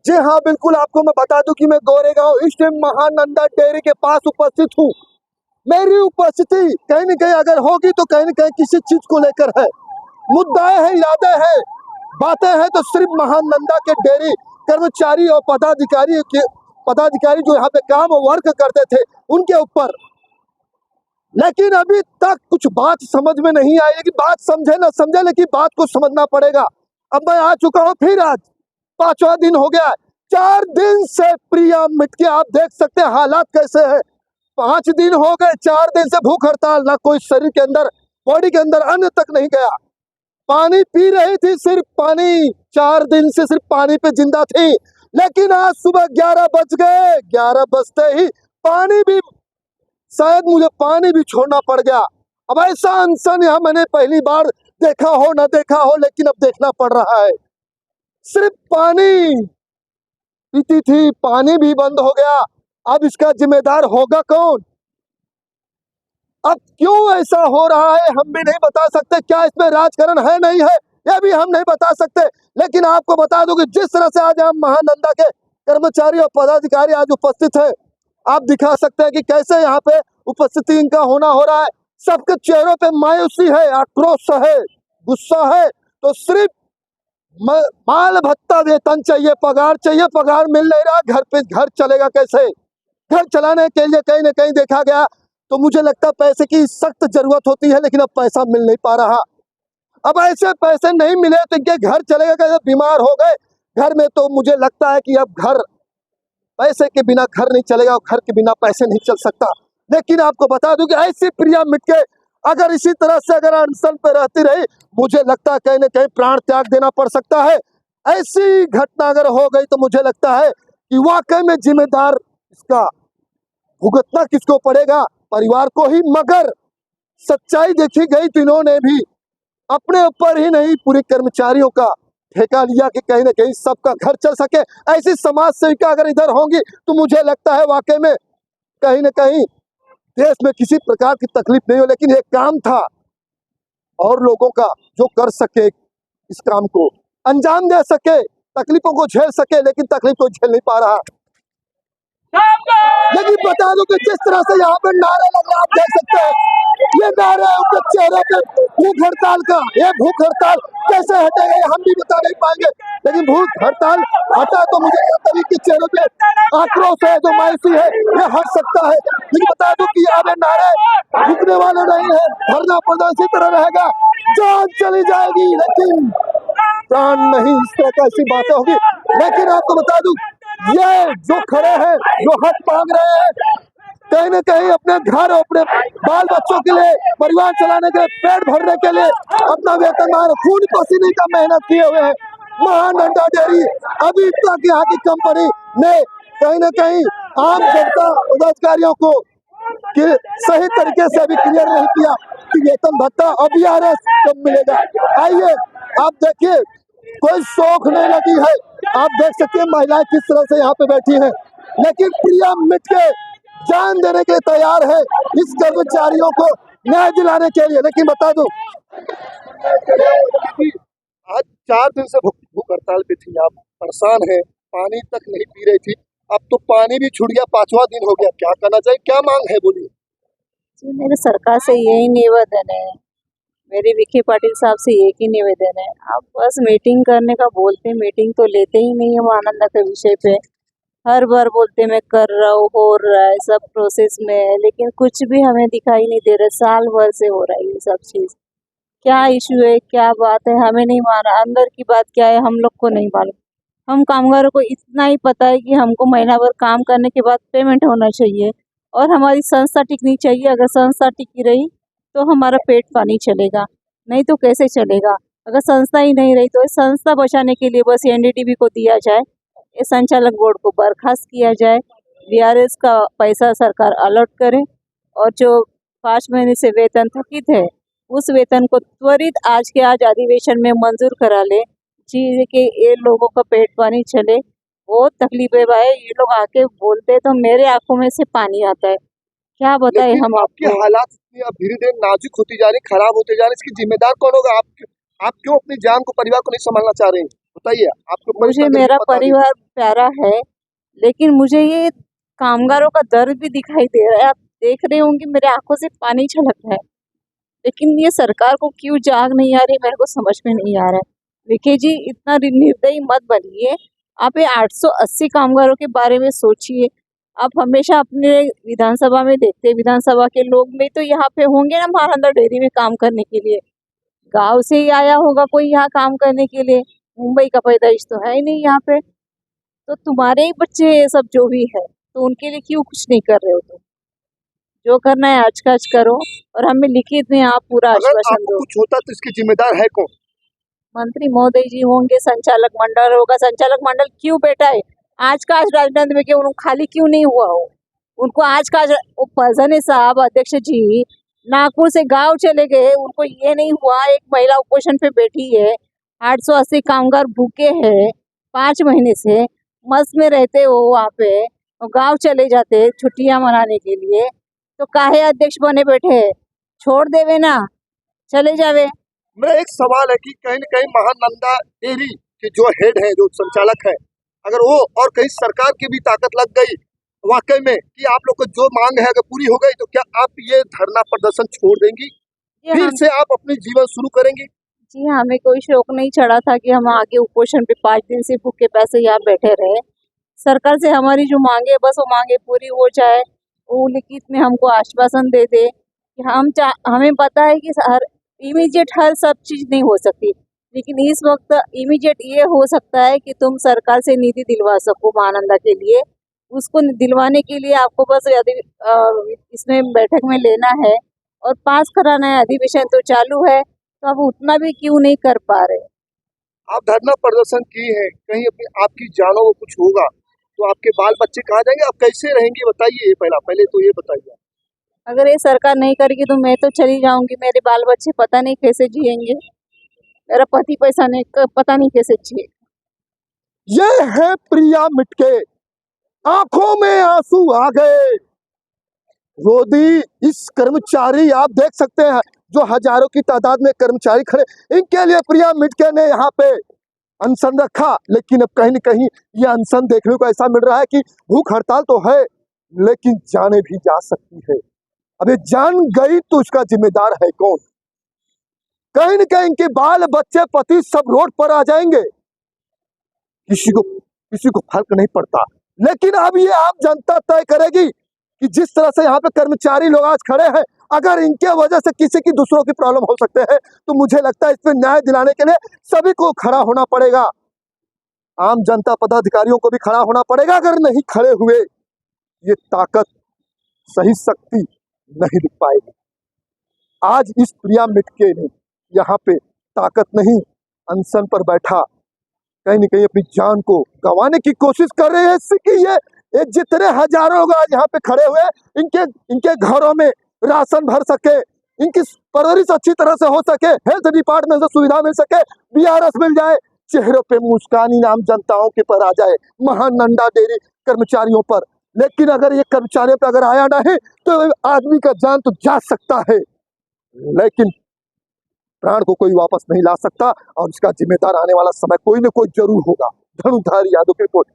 जी हाँ, बिल्कुल आपको मैं बता दूं कि मैं गोरेगांव इस टाइम महानंदा डेयरी के पास उपस्थित हूँ। मेरी उपस्थिति कहीं न कहीं अगर होगी तो कहीं न कहीं किसी चीज को लेकर है। मुद्दाएं हैं, इरादे हैं, बातें हैं तो सिर्फ महानंदा के डेयरी कर्मचारी और पदाधिकारी जो यहाँ पे काम और वर्क करते थे उनके ऊपर। लेकिन अभी तक कुछ बात समझ में नहीं आई है कि बात समझे ना समझे, लेकिन बात को समझना पड़ेगा। अब मैं आ चुका हूँ, फिर आज 5वां दिन हो गया है। 4 दिन से प्रिया मिट के आप देख सकते हैं हालात कैसे है। 5 दिन हो गए, 4 दिन से भूख हड़ताल, ना कोई शरीर के अंदर, बॉडी के अंदर अन्न तक नहीं गया। पानी पी रही थी, सिर्फ पानी, 4 दिन से सिर्फ पानी पे जिंदा थी। लेकिन आज सुबह 11 बज गए, 11 बजते ही पानी भी, शायद मुझे पानी भी छोड़ना पड़ गया। अब ऐसा अनशन यहाँ मैंने पहली बार देखा हो ना देखा हो, लेकिन अब देखना पड़ रहा है। सिर्फ पानी पीती थी, पानी भी बंद हो गया। अब इसका जिम्मेदार होगा कौन? अब क्यों ऐसा हो रहा है हम भी नहीं बता सकते। क्या इसमें राजकारण है नहीं है यह भी हम नहीं बता सकते। लेकिन आपको बता दूं कि जिस तरह से आज हम महानंदा के कर्मचारी और पदाधिकारी आज उपस्थित है, आप दिखा सकते हैं कि कैसे यहाँ पे उपस्थिति इनका होना हो रहा है। सबके चेहरों पे मायूसी है, आक्रोश है, गुस्सा है। तो सिर्फ माल भत्ता वेतन चाहिए, पगार मिल नहीं रहा। घर पे घर चलेगा कैसे? घर चलाने के लिए कहीं ना कहीं देखा गया तो मुझे लगता है पैसे की सख्त जरूरत होती है, लेकिन अब पैसा मिल नहीं पा रहा। अब ऐसे पैसे नहीं मिले तो इनके घर चलेगा कैसे? बीमार हो गए घर में, तो मुझे लगता है कि अब घर, पैसे के बिना घर नहीं चलेगा और घर के बिना पैसे नहीं चल सकता। लेकिन आपको बता दूं कि ऐसी प्रिया मिटके अगर इसी तरह से अगर अनशन पे रहती रही, मुझे लगता है कहीं ना कहीं प्राण त्याग देना पड़ सकता है। ऐसी घटना अगर हो गई तो मुझे लगता है कि वाकई में जिम्मेदार इसका भुगतना किसको पड़ेगा? परिवार को ही। मगर सच्चाई देखी गई तो इन्होंने भी अपने ऊपर ही नहीं, पूरे कर्मचारियों का ठेका लिया कि कहीं ना कहीं सबका घर चल सके। ऐसी समाज सेविका अगर इधर होंगी तो मुझे लगता है वाकई में कहीं ना कहीं देश में किसी प्रकार की तकलीफ नहीं हो। लेकिन एक काम था और लोगों का जो कर सके, इस काम को अंजाम दे सके, तकलीफों को झेल सके, लेकिन तकलीफ को झेल नहीं पा रहा। लेकिन बता दूं कि जिस तरह से यहाँ पे नारे लग रहे हैं, आप देख सकते हैं ये नारे उनके चेहरे पे भूख हड़ताल का। ये भूख हड़ताल कैसे हटेगा ये हम भी बता नहीं पाएंगे, लेकिन भूख हड़ताल हटा तो मुझे तभी के चेहरे पे आक्रोश है, जो मायूसी है, ये हट सकता है। लेकिन बता दूं कि यहाँ पे नारे रुकने वाले नहीं है, धरना प्रदर्शन इसी तरह रहेगा, जान चली जाएगी लेकिन प्राण नहीं। इस तरह की ऐसी बातें होगी। लेकिन आपको बता दूं ये जो खड़े हैं, जो हक मांग रहे हैं, कहीं ना कहीं अपने घर, अपने बाल बच्चों के लिए, परिवार चलाने के लिए, पेट भरने के लिए अपना वेतन खून पसीने का मेहनत किए हुए हैं। महानंदा डेयरी अभी तक यहाँ की कंपनी ने कहीं ना कहीं आम जनता पदाधिकारियों को कि सही तरीके से अभी क्लियर नहीं किया कि वेतन भत्ता अब कब मिलेगा। आइए आप देखिए, कोई शौक नहीं लगी है। आप देख सकते हैं महिलाएं किस तरह से यहाँ पे बैठी हैं, लेकिन प्रिया मिट के जान देने के लिए तैयार है इस कर्मचारियों को न्याय दिलाने के लिए। लेकिन बता दूं आज 4 दिन से भूख हड़ताल पे थी, आप परेशान है, पानी तक नहीं पी रही थी, अब तो पानी भी छूट गया, 5वां दिन हो गया। क्या करना चाहिए, क्या मांग है, बोलिए। जी मेरे सरकार से यही निवेदन है, मेरे विखे पाटिल साहब से एक ही निवेदन है, आप बस मीटिंग करने का बोलते हैं, मीटिंग तो लेते ही नहीं है महानंदा के विषय पे। हर बार बोलते मैं कर रहा हूँ, हो रहा है, सब प्रोसेस में है, लेकिन कुछ भी हमें दिखाई नहीं दे रहा। साल भर से हो रहा है ये सब चीज़। क्या इशू है, क्या बात है, हमें नहीं माना। अंदर की बात क्या है हम लोग को नहीं मालूम। हम कामगारों को इतना ही पता है कि हमको महीना भर काम करने के बाद पेमेंट होना चाहिए और हमारी संस्था टिकनी चाहिए। अगर संस्था टिकी रही तो हमारा पेट पानी चलेगा, नहीं तो कैसे चलेगा। अगर संस्था ही नहीं रही तो इस संस्था बचाने के लिए बस एनडीडीबी को दिया जाए, ये संचालक बोर्ड को बर्खास्त किया जाए, वीआरएस का पैसा सरकार अलॉट करे और जो 5 महीने से वेतन थकित है उस वेतन को त्वरित आज के आज अधिवेशन में मंजूर करा ले, जी कि ये लोगों का पेट पानी चले। बहुत तकलीफ है भाई, ये लोग आके बोलते हैं तो मेरे आंखों में से पानी आता है। क्या बताए हम आपके आपको। हालात अब धीरे धीरे नाजुक होती जा रही, खराब होते जा रहे, इसकी जिम्मेदार कौन होगा? आप क्यों अपनी जान को, परिवार को नहीं संभालना चाह रहे हैं? बताइए आपको मुझे पैसा मेरा बता दीजिए। परिवार प्यारा है, लेकिन मुझे ये कामगारों का दर्द भी दिखाई दे रहा है। आप देख रहे होंगे मेरे आँखों से पानी छलक रहा है। लेकिन ये सरकार को क्यों जाग नहीं आ रही मेरे को समझ में नहीं आ रहा है। विखे जी इतना निर्दयी मत बनिए। आप ये 880 कामगारों के बारे में सोचिए। आप हमेशा अपने विधानसभा में देखते हैं, विधानसभा के लोग भी तो यहाँ पे होंगे ना महानंदा डेयरी में काम करने के लिए। गाँव से ही आया होगा कोई यहाँ काम करने के लिए। मुंबई का पैदाइश तो है ही नहीं यहाँ पे। तो तुम्हारे ही बच्चे ये सब जो भी है, तो उनके लिए क्यों कुछ नहीं कर रहे हो तुम? जो करना है आज का आज करो और हमें लिखित में आप पूरा अगर आश्वासन आपको दो। कुछ होता तो इसके जिम्मेदार है कौन? मंत्री महोदय जी होंगे, संचालक मंडल होगा। संचालक मंडल क्यों बैठा है? आज का आज राजनीति में क्यों खाली क्यों नहीं हुआ हो? उनको आज का आज वो फरजाने साहब अध्यक्ष जी नागपुर से गांव चले गए, उनको ये नहीं हुआ। एक महिला उपोषण पे बैठी है, 880 कामगार भूखे हैं 5 महीने से, मस्त में रहते हो वहाँ पे और गांव चले जाते छुट्टियां मनाने के लिए। तो काहे अध्यक्ष बने बैठे हैं? छोड़ देवे ना, चले जावे। मेरा एक सवाल है कि कहीं न कहीं महानंदा डेयरी के जो हेड है, जो संचालक है, अगर वो और कहीं सरकार की भी ताकत लग गई वाकई में कि आप लोग को जो मांग है अगर पूरी हो गई, तो क्या आप ये धरना प्रदर्शन छोड़ देंगी? जी फिर हम से आप अपनी जीवन शुरू करेंगी? जी हाँ, हमें कोई शौक नहीं चढ़ा था कि हम आगे उपोषण पे 5 दिन से भूखे प्यासे यहाँ बैठे रहे। सरकार से हमारी जो मांगे है, बस वो मांगे पूरी हो जाए। वो लिखित में हमको आश्वासन दे दे कि हमें पता है कि हर इमीडिएट हर सब चीज़ नहीं हो सकती, लेकिन इस वक्त इमीडिएट ये हो सकता है कि तुम सरकार से निधि दिलवा सको महानंदा के लिए। उसको दिलवाने के लिए आपको बस इसमें बैठक में लेना है और पास कराना है। अधिवेशन तो चालू है, तो आप उतना भी क्यों नहीं कर पा रहे? आप धरना प्रदर्शन किए हैं, कहीं अपनी आपकी जानो को कुछ होगा तो आपके बाल बच्चे कहाँ जाएंगे? आप कैसे रहेंगे बताइए? पहले तो ये बताइए। अगर ये सरकार नहीं करेगी तो मैं तो चली जाऊंगी। मेरे बाल बच्चे पता नहीं कैसे जिएंगे। मेरा पति पैसा नहीं पता नहीं कैसे जिए। ये है प्रिया मिटके, आंखों में आंसू आ गए। रोदी इस कर्मचारी आप देख सकते हैं जो हजारों की तादाद में कर्मचारी खड़े, इनके लिए प्रिया मिटके ने यहाँ पे अनशन रखा। लेकिन अब कहीं न कहीं ये अनशन देखने को ऐसा मिल रहा है कि भूख हड़ताल तो है लेकिन जाने भी जा सकती है। अब ये जान गई तो उसका जिम्मेदार है कौन? कहीं न कहीं इनके बाल बच्चे पति सब रोड पर आ जाएंगे, किसी को फर्क नहीं पड़ता। लेकिन अब ये आम जनता तय करेगी कि जिस तरह से यहाँ पे कर्मचारी लोग आज खड़े हैं, अगर इनके वजह से किसी की दूसरों की प्रॉब्लम हो सकते हैं, तो मुझे लगता है इस पे न्याय दिलाने के लिए सभी को खड़ा होना पड़ेगा। आम जनता पदाधिकारियों को भी खड़ा होना पड़ेगा। अगर नहीं खड़े हुए, ये ताकत सही शक्ति नहीं दिख पाएगी। आज इस प्रिया मिटके ने यहाँ पे ताकत नहीं, अनशन पर बैठा कहीं न कहीं अपनी जान को गंवाने की कोशिश कर रहे हैं। इससे कि ये जितने हजारों लोग आज यहाँ पे खड़े हुए, इनके घरों में राशन भर सके, इनकी परवरिश अच्छी तरह से हो सके, हेल्थ डिपार्टमेंट से सुविधा मिल सके, बीआरएस मिल जाए, चेहरों पे मुस्कान आम जनताओं के पर आ जाए, महानंदा डेयरी कर्मचारियों पर। लेकिन अगर ये कर्मचारियों पर अगर आया नहीं तो आदमी का जान तो जा सकता है, लेकिन प्राण को कोई वापस नहीं ला सकता और इसका जिम्मेदार आने वाला समय कोई न कोई जरूर होगा। धनुधारी यादव की रिपोर्ट।